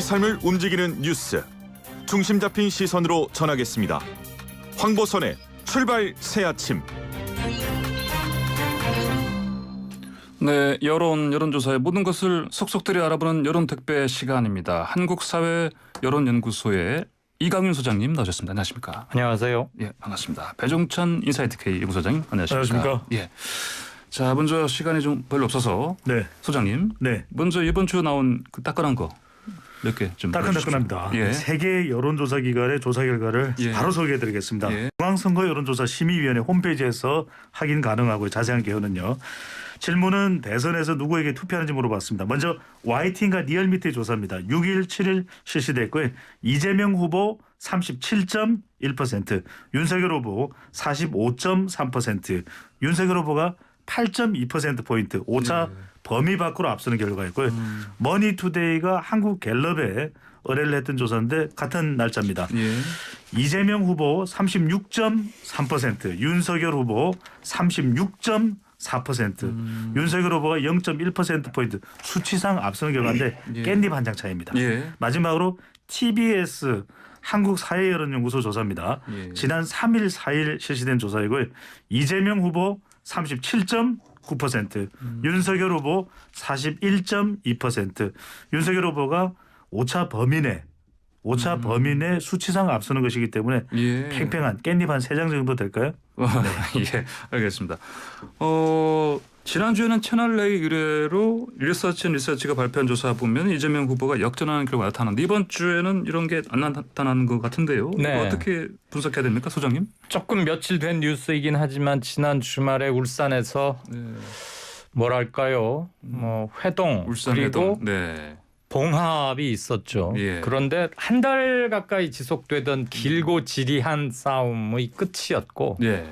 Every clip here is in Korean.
삶을 움직이는 뉴스, 중심 잡힌 시선으로 전하겠습니다. 황보선의 출발 새아침. 네, 여론조사의 모든 것을 속속들이 알아보는 여론택배 시간입니다. 한국사회 여론연구소의 이강윤 소장님 나오셨습니다. 안녕하십니까? 안녕하세요. 예, 반갑습니다. 배종찬 인사이트K 연구소장님 안녕하십니까? 안녕하십니까? 예. 자, 먼저 시간이 좀 별로 없어서 네. 소장님, 네. 먼저 이번 주 나온 그 따끈한 거 몇 개 좀 따끈따끈합니다. 예. 세계 여론조사 기관의 조사 결과를 예. 바로 소개해드리겠습니다. 예. 중앙선거 여론조사 심의위원회 홈페이지에서 확인 가능하고요. 자세한 개요는요. 질문은 대선에서 누구에게 투표하는지 물어봤습니다. 먼저 YTN과 리얼미터의 조사입니다. 6일, 7일 실시됐고요. 이재명 후보 37.1%, 윤석열 후보 45.3%, 윤석열 후보가 8.2%포인트 오차 범위 밖으로 앞서는 결과였고요. 머니투데이가 한국갤럽에 의뢰를 했던 조사인데 같은 날짜입니다. 예. 이재명 후보 36.3%, 윤석열 후보 36.4%, 윤석열 후보가 0.1%포인트 수치상 앞서는 결과인데 예. 깻잎 한 장 차이입니다. 예. 마지막으로 TBS 한국사회여론연구소 조사입니다. 예. 지난 3일, 4일 실시된 조사이고요. 이재명 후보 37.9%, 윤석열 후보 41.2%, 윤석열 후보가 오차 범위 내 수치상 앞서는 것이기 때문에 예. 팽팽한 깻잎 한 3장 정도 될까요? 예, 알겠습니다. 지난주에는 채널A 의뢰로 리서치가 발표한 조사 보면 이재명 후보가 역전하는 결과가 나타났는데 이번 주에는 이런 게 안 나타나는 것 같은데요. 네. 이거 어떻게 분석해야 됩니까, 소장님? 조금 며칠 된 뉴스이긴 하지만 지난 주말에 울산에서 네. 뭐랄까요, 회동 울산 그리고 회동. 네. 봉합이 있었죠. 예. 그런데 한 달 가까이 지속되던 길고 지리한 싸움의 끝이었고 예.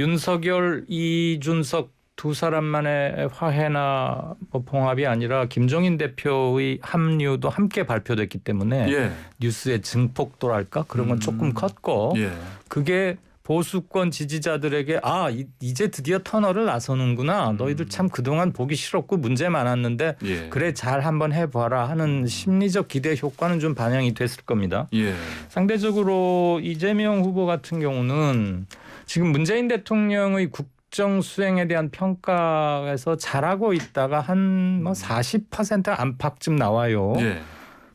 윤석열, 이준석 두 사람만의 화해나 봉합이 아니라 김종인 대표의 합류도 함께 발표됐기 때문에 예. 뉴스의 증폭도랄까 그런 건 조금 컸고 예. 그게 보수권 지지자들에게 이제 드디어 터널을 나서는구나. 너희들 참 그동안 보기 싫었고 문제 많았는데 예. 그래 잘 한번 해봐라 하는 심리적 기대 효과는 좀 반영이 됐을 겁니다. 예. 상대적으로 이재명 후보 같은 경우는 지금 문재인 대통령의 국정 수행에 대한 평가에서 잘하고 있다가 한 40% 안팎쯤 나와요. 예.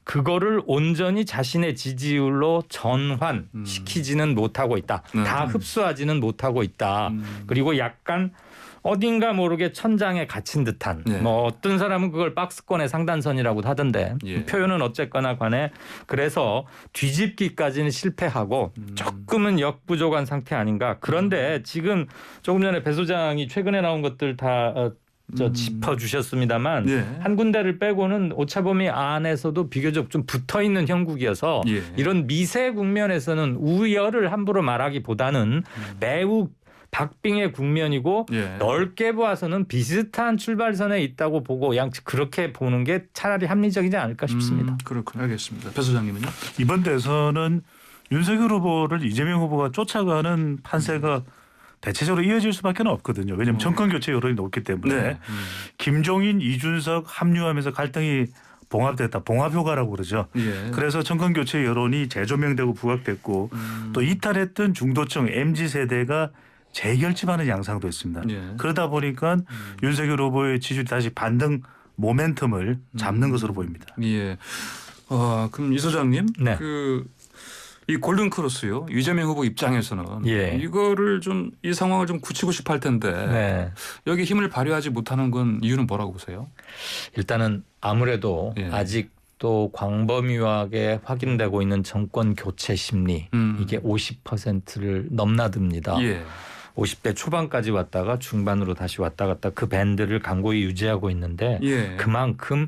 그거를 온전히 자신의 지지율로 전환시키지는 못하고 있다. 다 흡수하지는 못하고 있다. 그리고 약간 어딘가 모르게 천장에 갇힌 듯한 예. 어떤 사람은 그걸 박스권의 상단선이라고 하던데 예. 표현은 어쨌거나 간에 그래서 뒤집기까지는 실패하고 조금은 역부족한 상태 아닌가. 그런데 지금 조금 전에 배 소장이 최근에 나온 것들 다 짚어주셨습니다만 예. 한 군데를 빼고는 오차범위 안에서도 비교적 좀 붙어있는 형국이어서 예. 이런 미세 국면에서는 우열을 함부로 말하기보다는 매우 박빙의 국면이고 예. 넓게 보아서는 비슷한 출발선에 있다고 보고 양측 그렇게 보는 게 차라리 합리적이지 않을까 싶습니다. 그렇군요. 알겠습니다. 배 소장님은요? 이번 대선은 윤석열 후보를 이재명 후보가 쫓아가는 판세가 대체적으로 이어질 수밖에 없거든요. 왜냐하면 정권 교체 여론이 높기 때문에 네. 김종인, 이준석 합류하면서 갈등이 봉합됐다. 봉합효과라고 그러죠. 예. 그래서 정권 교체 여론이 재조명되고 부각됐고 또 이탈했던 중도층 MZ세대가 재결집하는 양상도 있습니다. 예. 그러다 보니까 윤석열 후보의 지지율이 다시 반등 모멘텀을 잡는 것으로 보입니다. 예. 그럼 이 소장님, 네. 이 골든 크로스요. 이재명 후보 입장에서는 예. 이거를 좀 이 상황을 좀 굳히고 싶어 할 텐데 네. 여기 힘을 발휘하지 못하는 건 이유는 뭐라고 보세요? 일단은 아무래도 예. 아직도 광범위하게 확인되고 있는 정권 교체 심리 이게 50%를 넘나듭니다. 예. 50대 초반까지 왔다가 중반으로 다시 왔다 갔다 그 밴드를 강고히 유지하고 있는데 예. 그만큼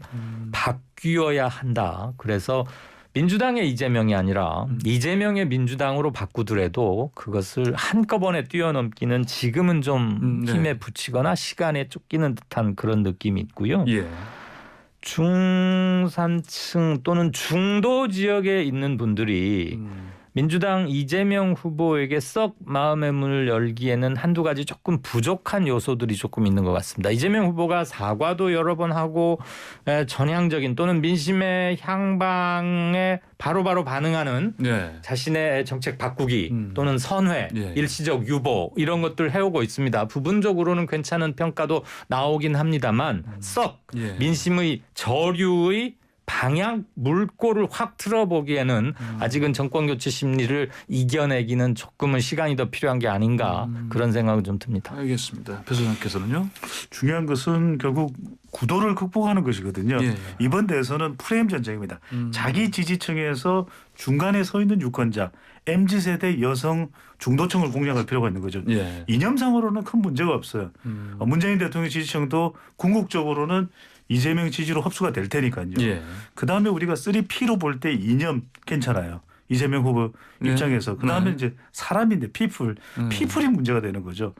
바뀌어야 한다. 그래서 민주당의 이재명이 아니라 이재명의 민주당으로 바꾸더라도 그것을 한꺼번에 뛰어넘기는 지금은 좀 네. 힘에 부치거나 시간에 쫓기는 듯한 그런 느낌이 있고요. 예. 중산층 또는 중도 지역에 있는 분들이 민주당 이재명 후보에게 썩 마음의 문을 열기에는 한두 가지 조금 부족한 요소들이 조금 있는 것 같습니다. 이재명 후보가 사과도 여러 번 하고 전향적인 또는 민심의 향방에 바로바로 반응하는 네. 자신의 정책 바꾸기 또는 선회, 예. 일시적 유보 이런 것들 해오고 있습니다. 부분적으로는 괜찮은 평가도 나오긴 합니다만 썩 예. 민심의 저류의 방향 물꼬를 확 틀어보기에는 아직은 정권교체 심리를 이겨내기는 조금은 시간이 더 필요한 게 아닌가 그런 생각은 좀 듭니다. 알겠습니다. 배 소장께서는요? 중요한 것은 결국 구도를 극복하는 것이거든요. 예. 이번 대선은 프레임 전쟁입니다. 자기 지지층에서 중간에 서 있는 유권자, MZ세대 여성 중도층을 공략할 필요가 있는 거죠. 예. 이념상으로는 큰 문제가 없어요. 문재인 대통령 지지층도 궁극적으로는 이재명 지지로 흡수가 될 테니까요. 예. 그다음에 우리가 3P로 볼 때 이념 괜찮아요. 이재명 후보 예. 입장에서. 그다음에 네. 이제 사람인데 피플이 문제가 되는 거죠.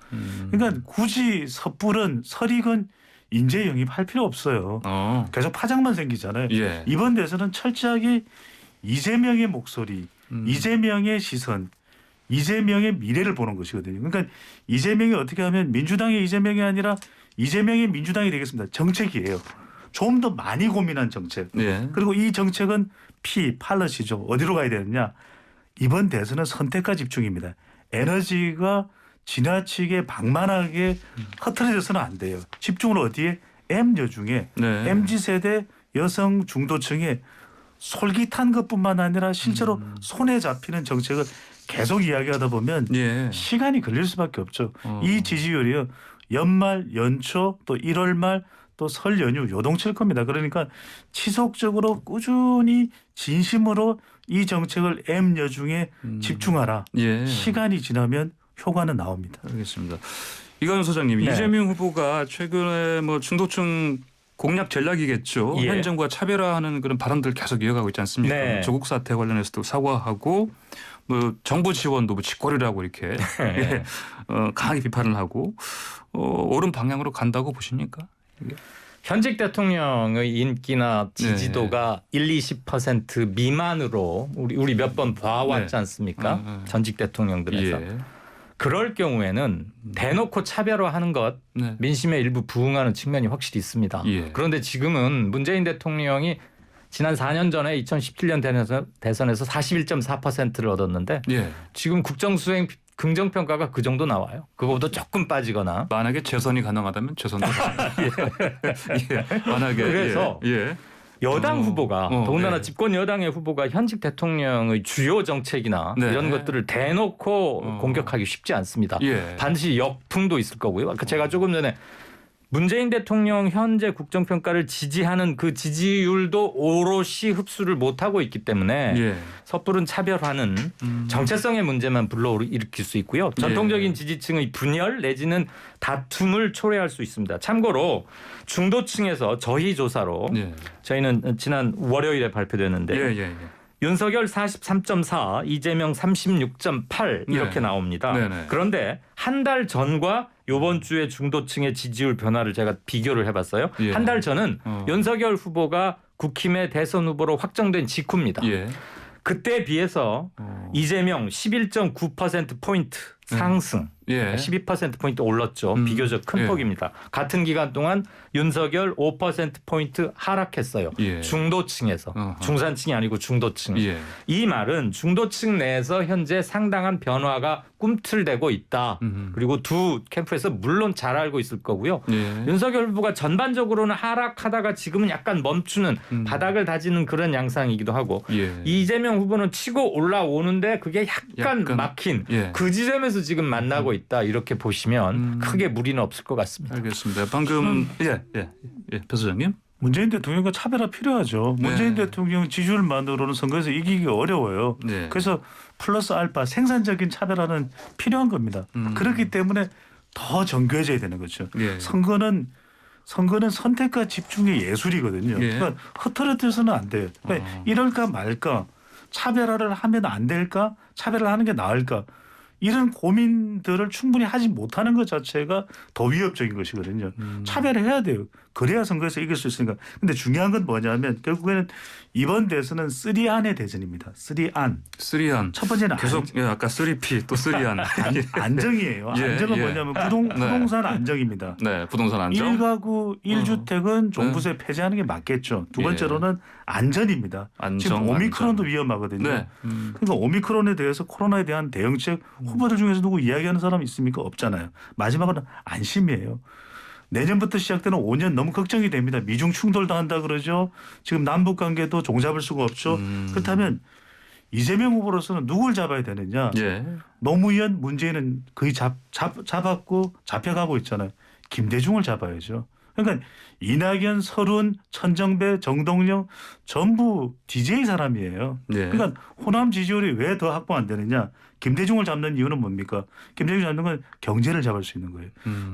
그러니까 굳이 섣불은 설익은 인재 영입할 필요 없어요. 계속 파장만 생기잖아요. 예. 이번 대선은 철저하게 이재명의 목소리, 이재명의 시선, 이재명의 미래를 보는 것이거든요. 그러니까 이재명이 어떻게 하면 민주당의 이재명이 아니라 이재명의 민주당이 되겠습니다. 정책이에요. 좀 더 많이 고민한 정책. 예. 그리고 이 정책은 팔러시죠. 어디로 가야 되느냐. 이번 대선은 선택과 집중입니다. 에너지가 지나치게 방만하게 흐트러져서는 안 돼요. 집중을 어디에? M여중에 네. MZ세대 여성 중도층에 솔깃한 것뿐만 아니라 실제로 손에 잡히는 정책을 계속 이야기하다 보면 예. 시간이 걸릴 수밖에 없죠. 이 지지율이요. 연말, 연초 또 1월 말 또 설 연휴 요동칠 겁니다. 그러니까 지속적으로 꾸준히 진심으로 이 정책을 M여중에 집중하라. 예. 시간이 지나면 효과는 나옵니다. 알겠습니다. 이관우 소장님, 네. 이재명 후보가 최근에 뭐 중도층 공략 전략이겠죠. 예. 현 정부가 차별화하는 그런 발언들 계속 이어가고 있지 않습니까? 네. 조국 사태 관련해서도 사과하고 뭐 정부 지원도 뭐 짓거리라고 이렇게 예. 강하게 비판을 하고 옳은 방향으로 간다고 보십니까? 현직 대통령의 인기나 지지도가 1-20% 미만으로 우리 몇 번 봐왔지 네. 않습니까? 전직 대통령들에서. 예. 그럴 경우에는 대놓고 차별화하는 것 네. 민심에 일부 부응하는 측면이 확실히 있습니다. 예. 그런데 지금은 문재인 대통령이 지난 4년 전에 2017년 대선에서 41.4%를 얻었는데 예. 지금 국정수행 긍정평가가 그 정도 나와요. 그거보다 조금 빠지거나. 만약에 재선이 가능하다면 재선도 예. 만약에 그래서 예. 여당 후보가 더군다나 네. 집권 여당의 후보가 현직 대통령의 주요 정책이나 네. 이런 것들을 대놓고 공격하기 쉽지 않습니다. 예. 반드시 역풍도 있을 거고요. 제가 조금 전에 문재인 대통령 현재 국정평가를 지지하는 그 지지율도 오롯이 흡수를 못하고 있기 때문에 예. 섣부른 차별화는 정체성의 문제만 불러일으킬 수 있고요. 전통적인 지지층의 분열 내지는 다툼을 초래할 수 있습니다. 참고로 중도층에서 저희 조사로 예. 저희는 지난 월요일에 발표됐는데 예. 윤석열 43.4, 이재명 36.8 이렇게 네. 나옵니다. 네네. 그런데 한 달 전과 이번 주에 중도층의 지지율 변화를 제가 비교를 해봤어요. 예. 한 달 전은 윤석열 후보가 국힘의 대선 후보로 확정된 직후입니다. 예. 그때에 비해서 이재명 11.9%포인트 상승. 예. 12%포인트 올랐죠. 비교적 큰 예. 폭입니다. 같은 기간 동안 윤석열 5%포인트 하락했어요. 예. 중도층에서. 어허. 중산층이 아니고 중도층. 예. 이 말은 중도층 내에서 현재 상당한 변화가 꿈틀대고 있다. 그리고 두 캠프에서 물론 잘 알고 있을 거고요. 예. 윤석열 후보가 전반적으로는 하락하다가 지금은 약간 멈추는 바닥을 다지는 그런 양상이기도 하고 예. 이재명 후보는 치고 올라오는데 그게 약간 막힌 예. 그 지점에서 지금 만나고 있다 이렇게 보시면 크게 무리는 없을 것 같습니다. 알겠습니다. 방금 배 소장님. 문재인 대통령과 차별화 필요하죠. 문재인 대통령 지지율만으로는 선거에서 이기기 어려워요. 네. 그래서 플러스 알파 생산적인 차별화는 필요한 겁니다. 그렇기 때문에 더 정교해져야 되는 거죠. 예. 선거는 선택과 집중의 예술이거든요. 예. 그러니까 흐트러져서는 안 돼요. 그러니까 이럴까 말까 차별화를 하면 안 될까 차별화를 하는 게 나을까 이런 고민들을 충분히 하지 못하는 것 자체가 더 위협적인 것이거든요. 차별해야 돼요. 그래야 선거에서 이길 수 있으니까. 근데 중요한 건 뭐냐면 결국에는 이번 대선은 3안의 대전입니다. 3안. 쓰리안. 첫 번째는 계속 예, 아까 3P 또 쓰리안. 안정이에요. 예, 안정은 예. 뭐냐면 부동산 안정입니다. 네, 부동산 안정. 1가구 1주택은 종부세 폐지하는 게 맞겠죠. 두 번째로는 안전입니다. 안정, 지금 오미크론도 안전. 위험하거든요. 네. 그러니까 오미크론에 대해서 코로나에 대한 대응책 후보들 중에서 누구 이야기하는 사람 있습니까? 없잖아요. 마지막으로 안심이에요. 내년부터 시작되는 5년 너무 걱정이 됩니다. 미중 충돌도 한다 그러죠. 지금 남북 관계도 종잡을 수가 없죠. 그렇다면 이재명 후보로서는 누굴 잡아야 되느냐. 예. 노무현 문재인은 거의 잡았고 잡혀가고 있잖아요. 김대중을 잡아야죠. 그러니까 이낙연, 설훈, 천정배, 정동영 전부 DJ 사람이에요. 예. 그러니까 호남 지지율이 왜 더 확보 안 되느냐. 김대중을 잡는 이유는 뭡니까? 김대중 잡는 건 경제를 잡을 수 있는 거예요.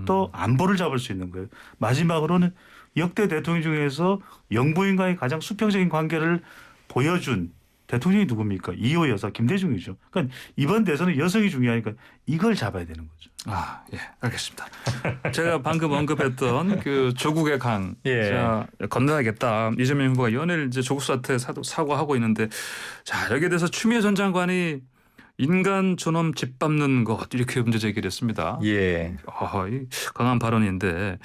또 안보를 잡을 수 있는 거예요. 마지막으로는 역대 대통령 중에서 영부인과의 가장 수평적인 관계를 보여준 대통령이 누굽니까? 2호 여사 김대중이죠. 그러니까 이번 대선은 여성이 중요하니까 이걸 잡아야 되는 거죠. 아, 예, 알겠습니다. 제가 방금 언급했던 그 조국의 강, 예. 자, 건너야겠다. 이재명 후보가 연일 이제 조국 사태 사과하고 있는데, 자 여기에 대해서 추미애 전 장관이 인간 존엄 짓밟는 것 이렇게 문제 제기를 했습니다. 예. 이 강한 발언인데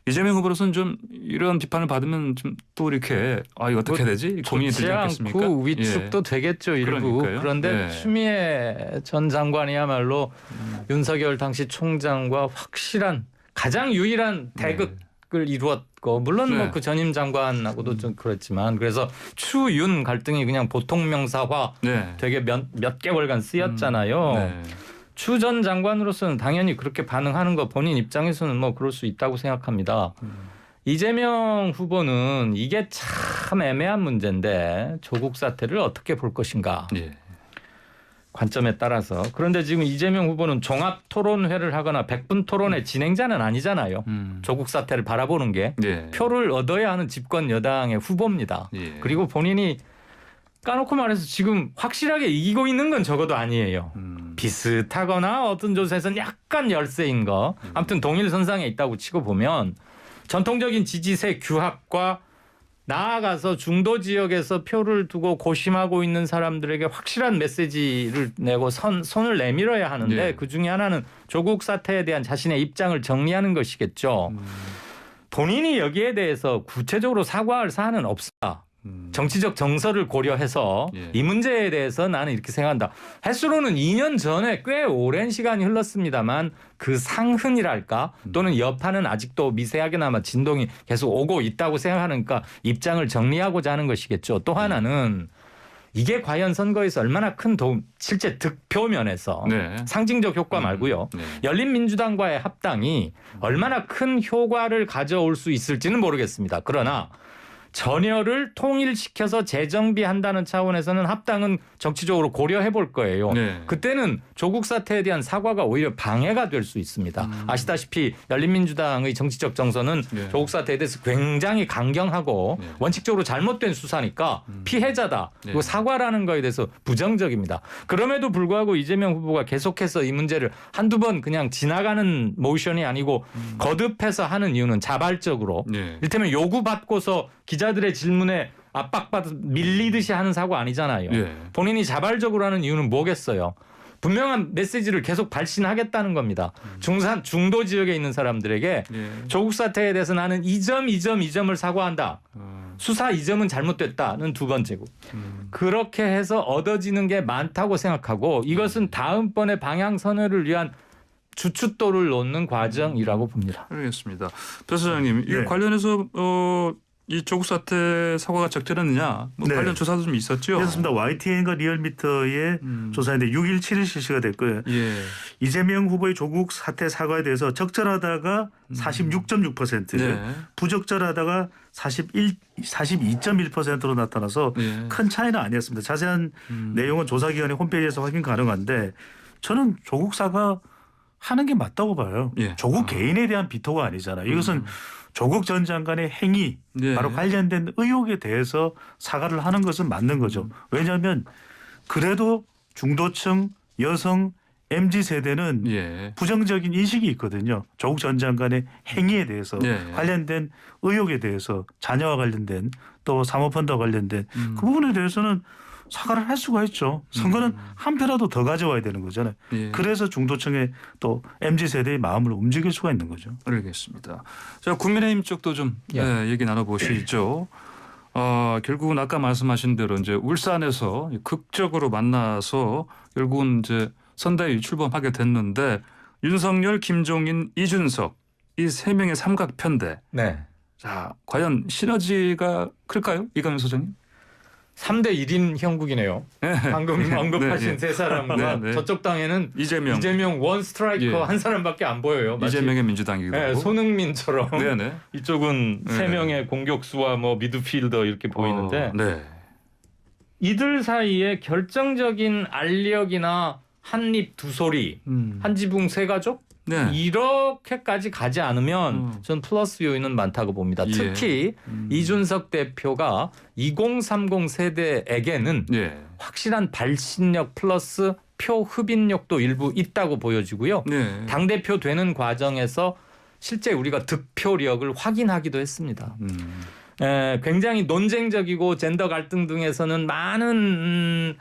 이재명 후보로서는 좀 이런 비판을 받으면 좀 또 이렇게 이거 어떻게 해야 되지? 고민이 들지 좋지 않겠습니까? 않고 위축도 예. 되겠죠 일부. 그러니까요. 그런데 예. 추미애 전 장관이야말로 윤석열 당시 총장과 확실한 가장 유일한 대극을 이루었고 물론 네. 뭐 그 전임 장관하고도 좀 그렇지만 그래서 추윤 갈등이 그냥 보통 명사화 네. 되게 몇 개월간 쓰였잖아요. 네. 추 전 장관으로서는 당연히 그렇게 반응하는 거 본인 입장에서는 뭐 그럴 수 있다고 생각합니다. 이재명 후보는 이게 참 애매한 문제인데 조국 사태를 어떻게 볼 것인가 예. 관점에 따라서. 그런데 지금 이재명 후보는 종합 토론회를 하거나 100분 토론회 진행자는 아니잖아요. 조국 사태를 바라보는 게 예. 표를 얻어야 하는 집권 여당의 후보입니다. 예. 그리고 본인이 까놓고 말해서 지금 확실하게 이기고 있는 건 적어도 아니에요. 비슷하거나 어떤 조사에서는 약간 열세인 거. 아무튼 동일선상에 있다고 치고 보면 전통적인 지지세 규합과 나아가서 중도 지역에서 표를 두고 고심하고 있는 사람들에게 확실한 메시지를 내고 손을 내밀어야 하는데 예. 그중에 하나는 조국 사태에 대한 자신의 입장을 정리하는 것이겠죠. 본인이 여기에 대해서 구체적으로 사과할 사안은 없다. 정치적 정서를 고려해서 예. 이 문제에 대해서 나는 이렇게 생각한다. 횟수로는 2년 전에 꽤 오랜 시간이 흘렀습니다만 그 상흔이랄까 또는 여파는 아직도 미세하게나마 진동이 계속 오고 있다고 생각하니까 입장을 정리하고자 하는 것이겠죠. 또 하나는 이게 과연 선거에서 얼마나 큰 도움, 실제 득표 면에서 네. 상징적 효과 말고요. 네. 열린민주당과의 합당이 얼마나 큰 효과를 가져올 수 있을지는 모르겠습니다. 그러나 전열을 통일시켜서 재정비한다는 차원에서는 합당은 정치적으로 고려해 볼 거예요. 네. 그때는 조국 사태에 대한 사과가 오히려 방해가 될 수 있습니다. 아시다시피 열린민주당의 정치적 정서는 네. 조국 사태에 대해서 굉장히 강경하고 네. 원칙적으로 잘못된 수사니까 피해자다. 그리고 네. 사과라는 거에 대해서 부정적입니다. 그럼에도 불구하고 이재명 후보가 계속해서 이 문제를 한두 번 그냥 지나가는 모션이 아니고 거듭해서 하는 이유는 자발적으로 네. 이를테면 요구받고서 기자들의 질문에 압박받아 밀리듯이 하는 사고 아니잖아요. 예. 본인이 자발적으로 하는 이유는 뭐겠어요? 분명한 메시지를 계속 발신하겠다는 겁니다. 중도 지역에 있는 사람들에게 예. 조국 사태에 대해서 나는 이 점을 사과한다. 수사 이 점은 잘못됐다는 두 번째고. 그렇게 해서 얻어지는 게 많다고 생각하고 이것은 다음번에 방향 선회를 위한 주춧돌을 놓는 과정이라고 봅니다. 알겠습니다. 배 소장님, 이 네. 관련해서 이 조국 사태 사과가 적절했느냐 뭐 네. 관련 조사도 좀 있었죠. 그렇습니다. YTN과 리얼미터의 조사인데 6일 7일 실시가 됐고요. 예. 이재명 후보의 조국 사태 사과에 대해서 적절하다가 46.6%, 네. 부적절하다가 42.1%로 나타나서 예. 큰 차이는 아니었습니다. 자세한 내용은 조사기관의 홈페이지에서 확인 가능한데 저는 조국 사과 하는 게 맞다고 봐요. 예. 조국 개인에 대한 비토가 아니잖아요. 이것은 조국 전 장관의 행위 네. 바로 관련된 의혹에 대해서 사과를 하는 것은 맞는 거죠. 왜냐하면 그래도 중도층, 여성, MZ 세대는 예. 부정적인 인식이 있거든요. 조국 전 장관의 행위에 대해서 예. 관련된 의혹에 대해서 자녀와 관련된 또 사모펀드와 관련된 그 부분에 대해서는 사과를 할 수가 있죠. 선거는 한 표라도 더 가져와야 되는 거잖아요. 예. 그래서 중도층의 또 MZ 세대의 마음을 움직일 수가 있는 거죠. 알겠습니다. 자, 국민의힘 쪽도 좀 예. 얘기 나눠보시죠. 결국은 아까 말씀하신 대로 이제 울산에서 극적으로 만나서 결국은 이제 선대위 출범하게 됐는데 윤석열, 김종인, 이준석 이 세 명의 삼각편대. 네. 자, 과연 시너지가 클까요, 이강윤 소장님? 3대 1인 형국이네요. 방금 언급하신 네. 세 사람과 네. 저쪽 땅에는 이재명 원 스트라이커 예. 한 사람밖에 안 보여요. 마치 이재명의 민주당이기도 네, 하고. 손흥민처럼 네네. 이쪽은 네. 세 명의 공격수와 뭐 미드필더 이렇게 보이는데 네. 이들 사이에 결정적인 알력이나 한입 두 소리, 한 지붕 세 가족 네. 이렇게까지 가지 않으면 전 플러스 요인은 많다고 봅니다. 예. 특히 이준석 대표가 2030 세대에게는 예. 확실한 발신력 플러스 표 흡인력도 일부 있다고 보여지고요. 네. 당대표 되는 과정에서 실제 우리가 득표력을 확인하기도 했습니다. 굉장히 논쟁적이고 젠더 갈등 등에서는 많은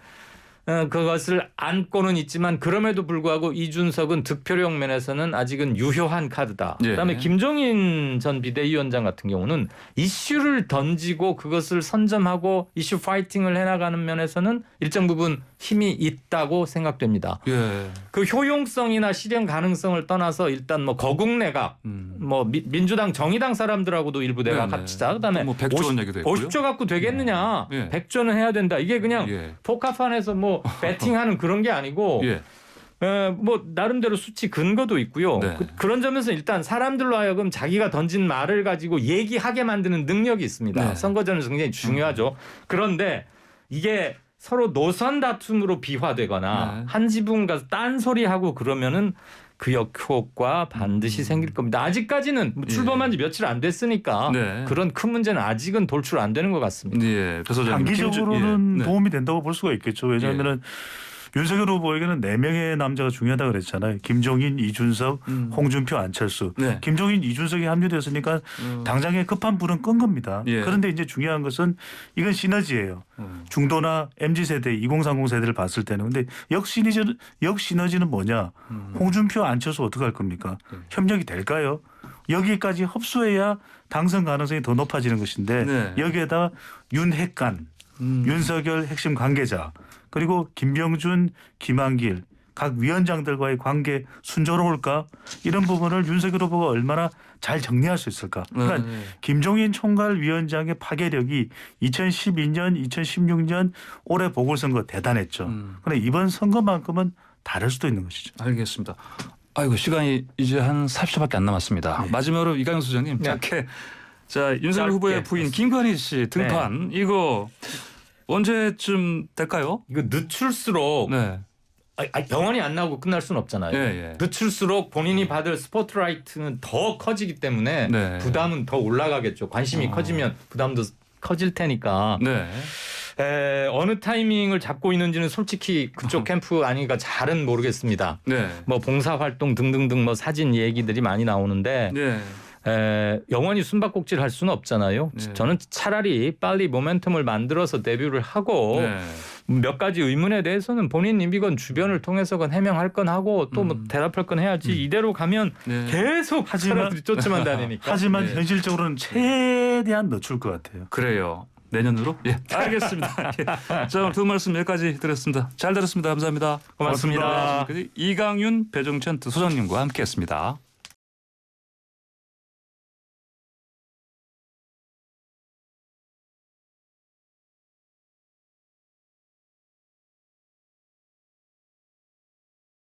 그것을 안고는 있지만 그럼에도 불구하고 이준석은 득표력 면에서는 아직은 유효한 카드다. 예. 그다음에 김종인 전 비대위원장 같은 경우는 이슈를 던지고 그것을 선점하고 이슈 파이팅을 해나가는 면에서는 일정 부분 힘이 있다고 생각됩니다. 예. 그 효용성이나 실현 가능성을 떠나서 일단 뭐 거국내각 뭐 민주당 정의당 사람들하고도 일부 내각 네네. 합치자. 그다음에 뭐 100조 원 얘기도 했고요. 50조 갖고 되겠느냐. 예. 100조는 해야 된다. 이게 그냥 예. 포카판에서 뭐 배팅하는 그런 게 아니고 예. 뭐 나름대로 수치 근거도 있고요. 네. 그런 점에서 일단 사람들로 하여금 자기가 던진 말을 가지고 얘기하게 만드는 능력이 있습니다. 네. 선거전에서 굉장히 중요하죠. 그런데 이게 서로 노선 다툼으로 비화되거나 네. 한 지붕 가서 딴소리하고 그러면은 그 역효과 반드시 생길 겁니다. 아직까지는 뭐 출범한 지 며칠 안 됐으니까 네. 그런 큰 문제는 아직은 돌출 안 되는 것 같습니다. 예. 배 소장님. 단기적으로는 예. 네. 도움이 된다고 볼 수가 있겠죠. 왜냐하면은 윤석열 후보에게는 4명의 남자가 중요하다고 그랬잖아요. 김종인, 이준석, 홍준표, 안철수. 네. 김종인, 이준석이 합류됐으니까 당장의 급한 불은 끈 겁니다. 예. 그런데 이제 중요한 것은 이건 시너지예요. 중도나 MZ세대, 2030 세대를 봤을 때는. 근데 역시너지는 뭐냐. 홍준표, 안철수 어떻게 할 겁니까? 협력이 될까요? 여기까지 흡수해야 당선 가능성이 더 높아지는 것인데 네. 여기에다 윤핵관, 윤석열 핵심 관계자 그리고 김병준, 김한길 각 위원장들과의 관계 순조로울까? 이런 부분을 윤석열 후보가 얼마나 잘 정리할 수 있을까? 그러니까 김종인 총괄위원장의 파괴력이 2012년, 2016년 올해 보궐선거 대단했죠. 그런데 이번 선거만큼은 다를 수도 있는 것이죠. 알겠습니다. 아이고 시간이 이제 한 40초밖에 안 남았습니다. 네. 마지막으로 이강윤 소장님 네. 짧게 자 윤석열 짧게. 후보의 부인 김건희 씨 등판 이거 언제쯤 될까요? 이거 늦출수록 네. 영원히 안 나오고 끝날 수는 없잖아요. 예, 예. 늦출수록 본인이 받을 스포트라이트는 더 커지기 때문에 네. 부담은 더 올라가겠죠. 관심이 커지면 부담도 커질 테니까 네. 어느 타이밍을 잡고 있는지는 솔직히 그쪽 캠프 아니니까 잘은 모르겠습니다. 네. 뭐 봉사활동 등등등 뭐 사진 얘기들이 많이 나오는데 네. 영원히 숨바꼭질 할 수는 없잖아요. 네. 저는 차라리 빨리 모멘텀을 만들어서 데뷔를 하고 네. 몇 가지 의문에 대해서는 본인 임기건 주변을 통해서건 해명할 건 하고 또 뭐 대답할 건 해야지 이대로 가면 네. 계속 사람들이 쫓아만 다니니까. 하지만 네. 현실적으로는 최대한 늦출 것 같아요. 그래요. 내년으로? 예. 알겠습니다. 예. 자, 오늘 두 말씀 여기까지 드렸습니다. 잘 들었습니다. 감사합니다. 고맙습니다. 이강윤, 배종찬 두 소장님과 함께했습니다.